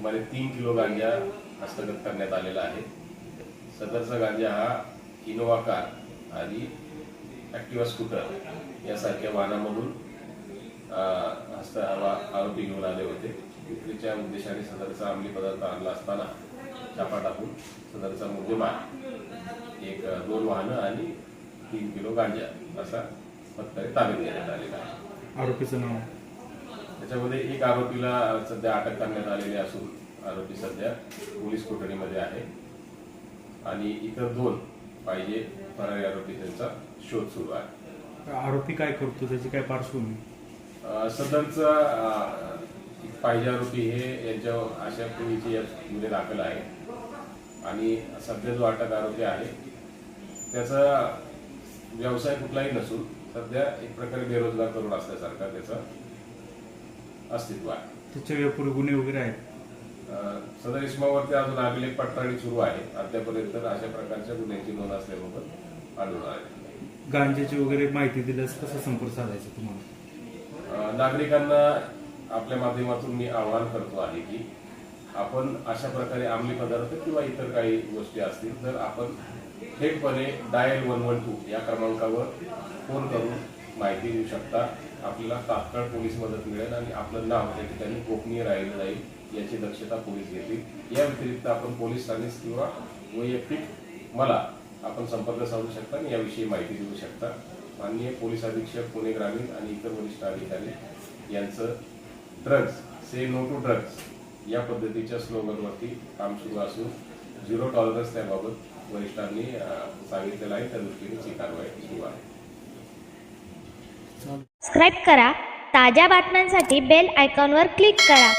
सुमारे 3 किलो गांजा हस्तगत करण्यात आलेला आहे। सदरचा गांजा हा इनोवा कार आणि ॲक्टिवा स्कूटर यासारख्या वाहनामधून आरोपी घेऊन आले होते। विक्रीच्या उद्देशाने सदरचा अंमली पदार्थ आणला असताना छापा टाकून सदरचा मुद्देमाल एक 2 वाहनं आणि 3 किलो गांजा असा पत्करे ताब्यात घेण्यात आलेला आहे। आरोपीचं नाव त्याच्यामध्ये एक आरोपीला सध्या अटक करण्यात आलेली असून आरोपी सध्या पोलीस कोठडीमध्ये आहे आणि इतर 2 पाहिजे फरारी आरोपी त्यांचा शोध सुरू आहे। आरोपी काय करतो, त्याची काय पार्श्वभूमी? सदरचा पाहिजे आरोपी हे यांच्या अशा पूर्वीचे गुन्हे दाखल आहे आणि सध्या जो अटक आरोपी आहे त्याचा व्यवसाय कुठलाही नसून सध्या एक प्रकारे बेरोजगार तरुण असल्यासारखा त्याचं अस्तित्व आहे। त्याच्या यापूर्वी गुन्हे वगैरे आहेत? सदर इसमावरती अजून अभिलेख पडताळणी सुरू आहे। अद्यापर्यंत अशा प्रकारच्या गुन्ह्यांची नोंद असल्याबाबत आढळून आले। गांजाची वगैरे माहिती दिल्यास कसा संपर्क साधायचा तुम्हाला? नागरिकांना आपल्या माध्यमातून मी आवाहन करतो आहे की आपण अशा प्रकारे अंमली पदार्थ किंवा इतर काही गोष्टी असतील तर आपण थेटपणे डायल 112 या क्रमांकावर फोन करून माहिती देऊ शकता। आपल्याला तात्काळ पोलीस मदत मिळेल आणि आपलं नाव त्या ठिकाणी गोपनीय राहिलं जाईल याची दक्षता पोलीस घेतील। या व्यतिरिक्त आपण पोलीस ठाण्यास किंवा वैयक्तिक मला आपण संपर्क साधू शकता आणि याविषयी माहिती देऊ शकता। माननीय पोलीस अधीक्षक पुणे ग्रामीण आणि इतर वरिष्ठ अधिकारी यांचं drugs say no to drugs या पद्धतीच्या स्लोगनवरती काम सुरू असून 0 टॉलरन्स त्याबाबत वरिष्ठांनी सांगितलेलं आहे। त्या दृष्टीने कारवाई सुरू आहे। सबस्क्राईब करा। ताज्या बातम्यांसाठी बेल आयकॉनवर क्लिक करा।